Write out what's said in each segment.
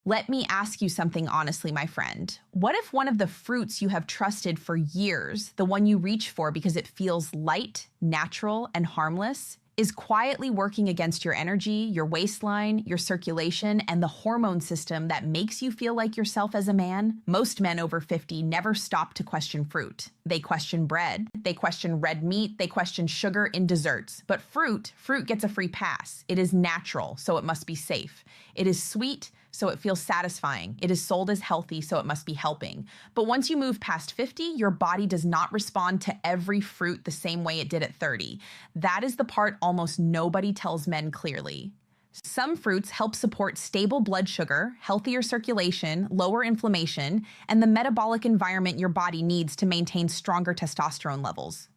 Let me ask you something honestly, my friend. What if one of the fruits you have trusted for years, the one you reach for because it feels light, natural, and harmless, is quietly working against your energy, your waistline, your circulation, and the hormone system that makes you feel like yourself as a man? Most men over 50 never stop to question fruit. They question bread, they question red meat, they question sugar in desserts. But fruit gets a free pass. It is natural, so it must be safe. It is sweet, so it feels satisfying. It is sold as healthy, so it must be helping. But once you move past 50, your body does not respond to every fruit the same way it did at 30. That is the part almost nobody tells men clearly. Some fruits help support stable blood sugar, healthier circulation, lower inflammation, and the metabolic environment your body needs to maintain stronger testosterone levels.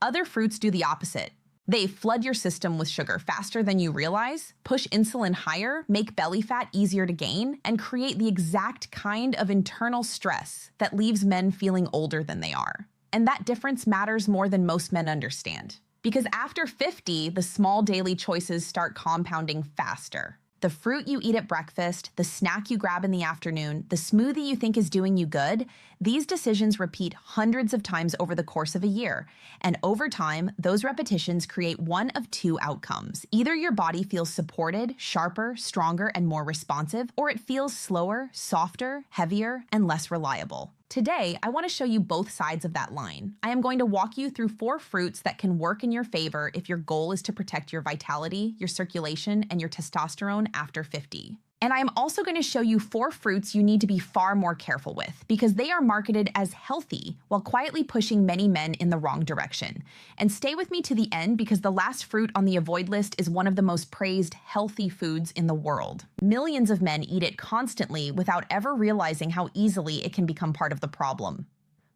Other fruits do the opposite. They flood your system with sugar faster than you realize, push insulin higher, make belly fat easier to gain, and create the exact kind of internal stress that leaves men feeling older than they are. And that difference matters more than most men understand. Because after 50, the small daily choices start compounding faster. The fruit you eat at breakfast, the snack you grab in the afternoon, the smoothie you think is doing you good, these decisions repeat hundreds of times over the course of a year. And over time, those repetitions create one of two outcomes. Either your body feels supported, sharper, stronger, and more responsive, or it feels slower, softer, heavier, and less reliable. Today, I want to show you both sides of that line. I am going to walk you through 4 fruits that can work in your favor if your goal is to protect your vitality, your circulation, and your testosterone after 50. And I am also going to show you 4 fruits you need to be far more careful with because they are marketed as healthy while quietly pushing many men in the wrong direction. And stay with me to the end because the last fruit on the avoid list is one of the most praised healthy foods in the world. Millions of men eat it constantly without ever realizing how easily it can become part of the problem.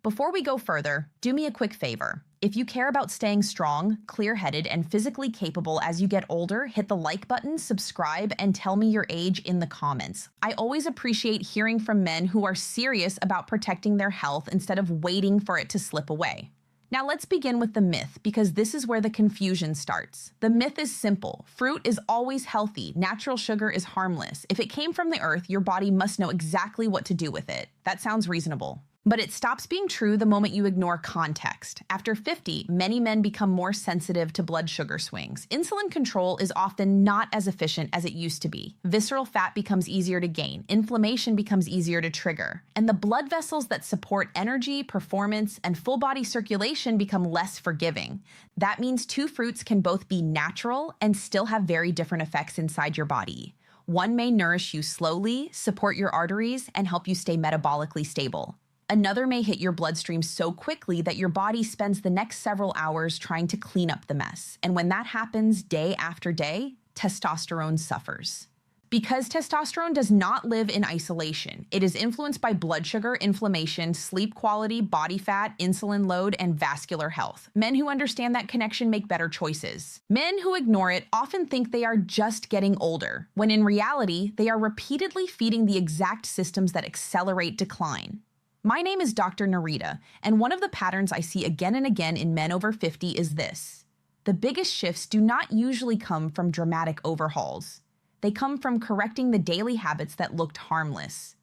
Before we go further, do me a quick favor. If you care about staying strong, clear-headed, and physically capable as you get older, hit the like button, subscribe, and tell me your age in the comments. I always appreciate hearing from men who are serious about protecting their health instead of waiting for it to slip away. Now let's begin with the myth, because this is where the confusion starts. The myth is simple. Fruit is always healthy. Natural sugar is harmless. If it came from the earth, your body must know exactly what to do with it. That sounds reasonable. But it stops being true the moment you ignore context. After 50, many men become more sensitive to blood sugar swings. Insulin control is often not as efficient as it used to be. Visceral fat becomes easier to gain. Inflammation becomes easier to trigger. And the blood vessels that support energy, performance, and full body circulation become less forgiving. That means 2 fruits can both be natural and still have very different effects inside your body. One may nourish you slowly, support your arteries, and help you stay metabolically stable. Another may hit your bloodstream so quickly that your body spends the next several hours trying to clean up the mess. And when that happens day after day, testosterone suffers. Because testosterone does not live in isolation, it is influenced by blood sugar, inflammation, sleep quality, body fat, insulin load, and vascular health. Men who understand that connection make better choices. Men who ignore it often think they are just getting older, when in reality, they are repeatedly feeding the exact systems that accelerate decline. My name is Dr. Nerita, and one of the patterns I see again and again in men over 50 is this. The biggest shifts do not usually come from dramatic overhauls. They come from correcting the daily habits that looked harmless.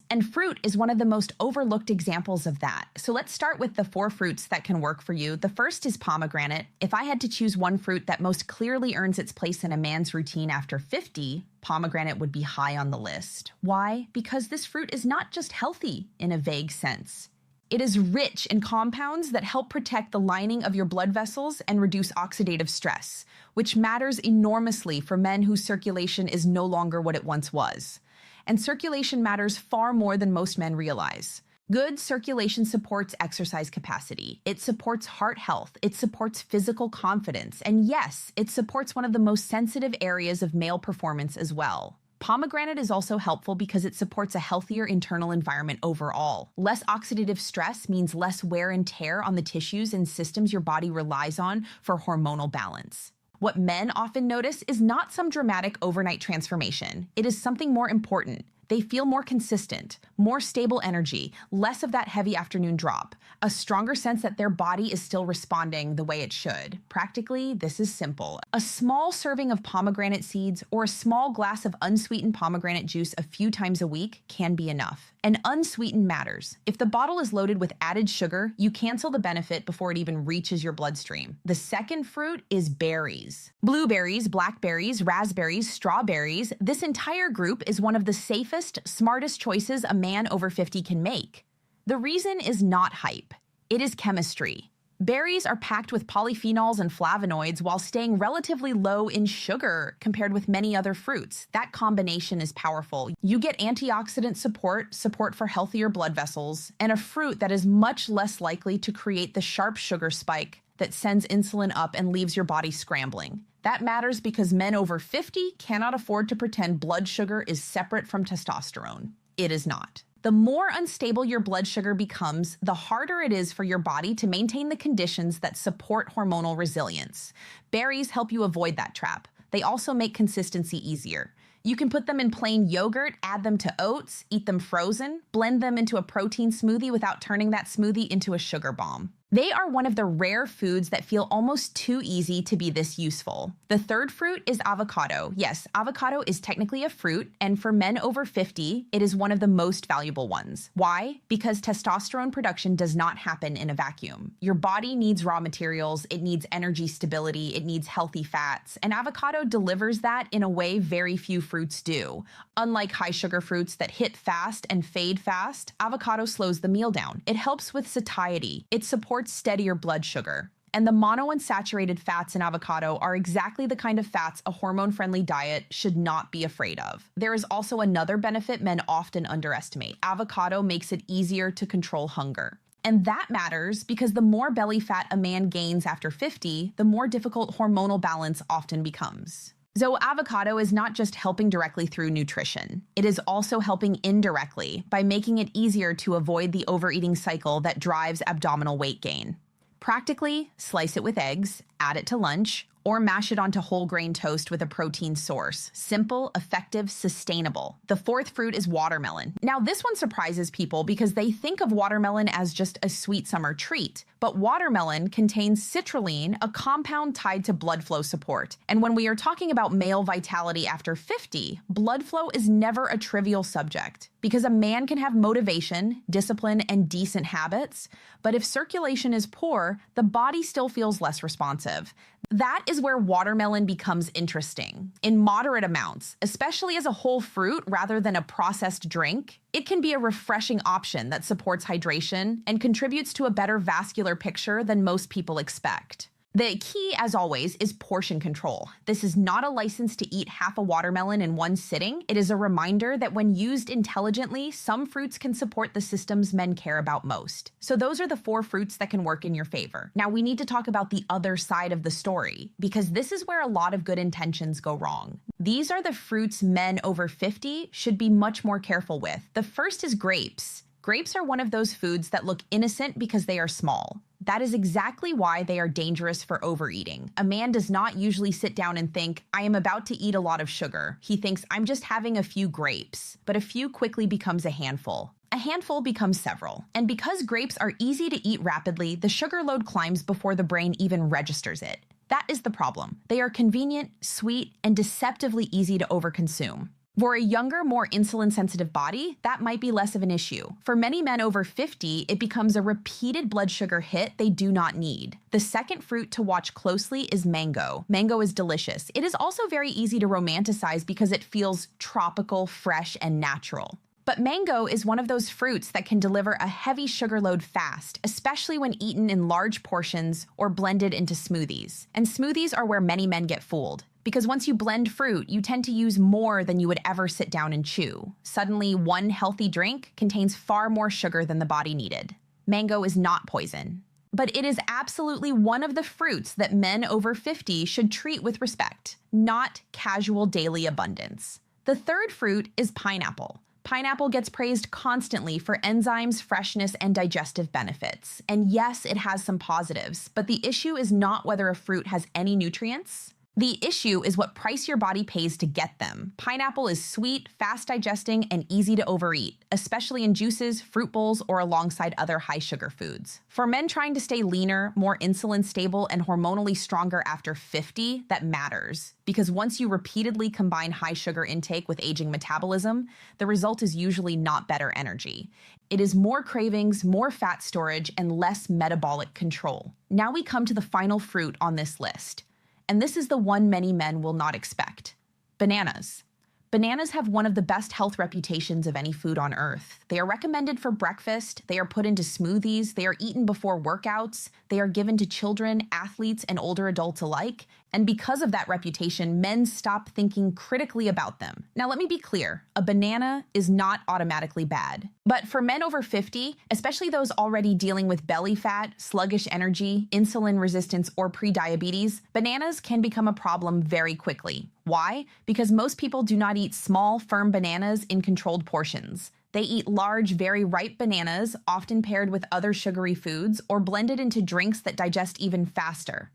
And fruit is one of the most overlooked examples of that. So let's start with the 4 fruits that can work for you. The first is pomegranate. If I had to choose one fruit that most clearly earns its place in a man's routine after 50, pomegranate would be high on the list. Why? Because this fruit is not just healthy in a vague sense. It is rich in compounds that help protect the lining of your blood vessels and reduce oxidative stress, which matters enormously for men whose circulation is no longer what it once was. And circulation matters far more than most men realize. Good circulation supports exercise capacity. It supports heart health. It supports physical confidence. And yes, it supports one of the most sensitive areas of male performance as well. Pomegranate is also helpful because it supports a healthier internal environment overall. Less oxidative stress means less wear and tear on the tissues and systems your body relies on for hormonal balance. What men often notice is not some dramatic overnight transformation. It is something more important. They feel more consistent, more stable energy, less of that heavy afternoon drop, a stronger sense that their body is still responding the way it should. Practically, this is simple. A small serving of pomegranate seeds or a small glass of unsweetened pomegranate juice a few times a week can be enough. And unsweetened matters. If the bottle is loaded with added sugar, you cancel the benefit before it even reaches your bloodstream. The second fruit is berries. Blueberries, blackberries, raspberries, strawberries. This entire group is one of the safest, smartest choices a man over 50 can make. The reason is not hype. It is chemistry. Berries are packed with polyphenols and flavonoids while staying relatively low in sugar compared with many other fruits. That combination is powerful. You get antioxidant support for healthier blood vessels, and a fruit that is much less likely to create the sharp sugar spike that sends insulin up and leaves your body scrambling. That matters because men over 50 cannot afford to pretend blood sugar is separate from testosterone. It is not. The more unstable your blood sugar becomes, the harder it is for your body to maintain the conditions that support hormonal resilience. Berries help you avoid that trap. They also make consistency easier. You can put them in plain yogurt, add them to oats, eat them frozen, blend them into a protein smoothie without turning that smoothie into a sugar bomb. They are one of the rare foods that feel almost too easy to be this useful. The third fruit is avocado. Yes, avocado is technically a fruit, and for men over 50, it is one of the most valuable ones. Why? Because testosterone production does not happen in a vacuum. Your body needs raw materials, it needs energy stability, it needs healthy fats, and avocado delivers that in a way very few fruits do. Unlike high sugar fruits that hit fast and fade fast, avocado slows the meal down. It helps with satiety. It supports steadier blood sugar. And the monounsaturated fats in avocado are exactly the kind of fats a hormone-friendly diet should not be afraid of. There is also another benefit men often underestimate. Avocado makes it easier to control hunger. And that matters because the more belly fat a man gains after 50, the more difficult hormonal balance often becomes. So avocado is not just helping directly through nutrition. It is also helping indirectly by making it easier to avoid the overeating cycle that drives abdominal weight gain. Practically, slice it with eggs, add it to lunch, or mash it onto whole grain toast with a protein source. Simple, effective, sustainable. The fourth fruit is watermelon. Now, this one surprises people because they think of watermelon as just a sweet summer treat. But watermelon contains citrulline, a compound tied to blood flow support. And when we are talking about male vitality after 50, blood flow is never a trivial subject. Because a man can have motivation, discipline, and decent habits, but if circulation is poor, the body still feels less responsive. That is where watermelon becomes interesting. In moderate amounts, especially as a whole fruit rather than a processed drink, it can be a refreshing option that supports hydration and contributes to a better vascular picture than most people expect. The key, as always, is portion control. This is not a license to eat half a watermelon in one sitting. It is a reminder that when used intelligently, some fruits can support the systems men care about most. So those are the 4 fruits that can work in your favor. Now we need to talk about the other side of the story, because this is where a lot of good intentions go wrong. These are the fruits men over 50 should be much more careful with. The first is grapes. Grapes are one of those foods that look innocent because they are small. That is exactly why they are dangerous for overeating. A man does not usually sit down and think, I am about to eat a lot of sugar. He thinks, I'm just having a few grapes. But a few quickly becomes a handful. A handful becomes several. And because grapes are easy to eat rapidly, the sugar load climbs before the brain even registers it. That is the problem. They are convenient, sweet, and deceptively easy to overconsume. For a younger, more insulin-sensitive body, that might be less of an issue. For many men over 50, it becomes a repeated blood sugar hit they do not need. The second fruit to watch closely is mango. Mango is delicious. It is also very easy to romanticize because it feels tropical, fresh, and natural. But mango is one of those fruits that can deliver a heavy sugar load fast, especially when eaten in large portions or blended into smoothies. And smoothies are where many men get fooled. Because once you blend fruit, you tend to use more than you would ever sit down and chew. Suddenly, one healthy drink contains far more sugar than the body needed. Mango is not poison. But it is absolutely one of the fruits that men over 50 should treat with respect, not casual daily abundance. The third fruit is pineapple. Pineapple gets praised constantly for enzymes, freshness, and digestive benefits. And yes, it has some positives, but the issue is not whether a fruit has any nutrients. The issue is what price your body pays to get them. Pineapple is sweet, fast digesting, and easy to overeat, especially in juices, fruit bowls, or alongside other high-sugar foods. For men trying to stay leaner, more insulin stable, and hormonally stronger after 50, that matters. Because once you repeatedly combine high-sugar intake with aging metabolism, the result is usually not better energy. It is more cravings, more fat storage, and less metabolic control. Now we come to the final fruit on this list. And this is the one many men will not expect. Bananas. Bananas have one of the best health reputations of any food on earth. They are recommended for breakfast, they are put into smoothies, they are eaten before workouts, they are given to children, athletes, and older adults alike. And because of that reputation, men stop thinking critically about them. Now, let me be clear, a banana is not automatically bad. But for men over 50, especially those already dealing with belly fat, sluggish energy, insulin resistance, or prediabetes, bananas can become a problem very quickly. Why? Because most people do not eat small, firm bananas in controlled portions. They eat large, very ripe bananas, often paired with other sugary foods, or blended into drinks that digest even faster.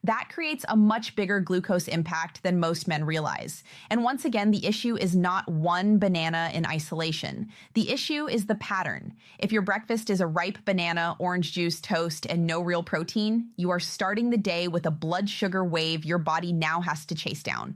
That creates a much bigger glucose impact than most men realize. And once again, the issue is not one banana in isolation. The issue is the pattern. If your breakfast is a ripe banana, orange juice, toast, and no real protein, you are starting the day with a blood sugar wave your body now has to chase down.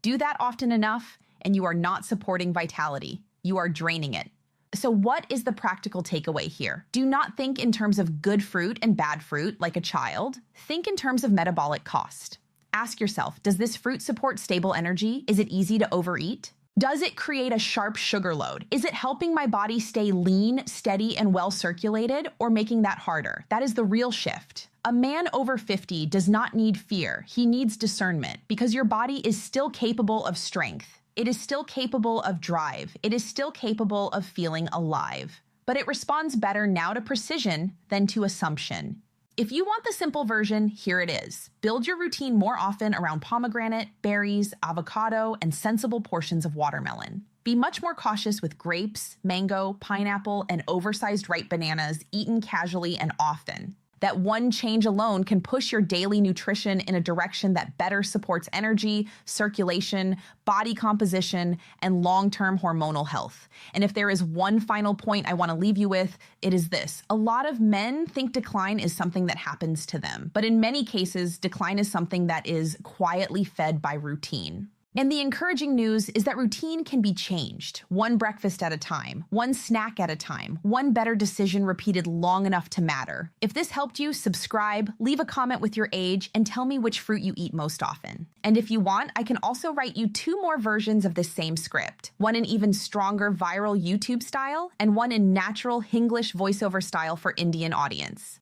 Do that often enough, and you are not supporting vitality. You are draining it. So what is the practical takeaway here? Do not think in terms of good fruit and bad fruit like a child. Think in terms of metabolic cost. Ask yourself, does this fruit support stable energy? Is it easy to overeat? Does it create a sharp sugar load? Is it helping my body stay lean, steady, and well circulated, or making that harder? That is the real shift. A man over 50 does not need fear. He needs discernment because your body is still capable of strength. It is still capable of drive. It is still capable of feeling alive. But it responds better now to precision than to assumption. If you want the simple version, here it is. Build your routine more often around pomegranate, berries, avocado, and sensible portions of watermelon. Be much more cautious with grapes, mango, pineapple, and oversized ripe bananas eaten casually and often. That one change alone can push your daily nutrition in a direction that better supports energy, circulation, body composition, and long-term hormonal health. And if there is one final point I want to leave you with, it is this. A lot of men think decline is something that happens to them, but in many cases, decline is something that is quietly fed by routine. And the encouraging news is that routine can be changed, one breakfast at a time, one snack at a time, one better decision repeated long enough to matter. If this helped you, subscribe, leave a comment with your age, and tell me which fruit you eat most often. And if you want, I can also write you 2 more versions of this same script, one in even stronger viral YouTube style, and one in natural Hinglish voiceover style for Indian audience.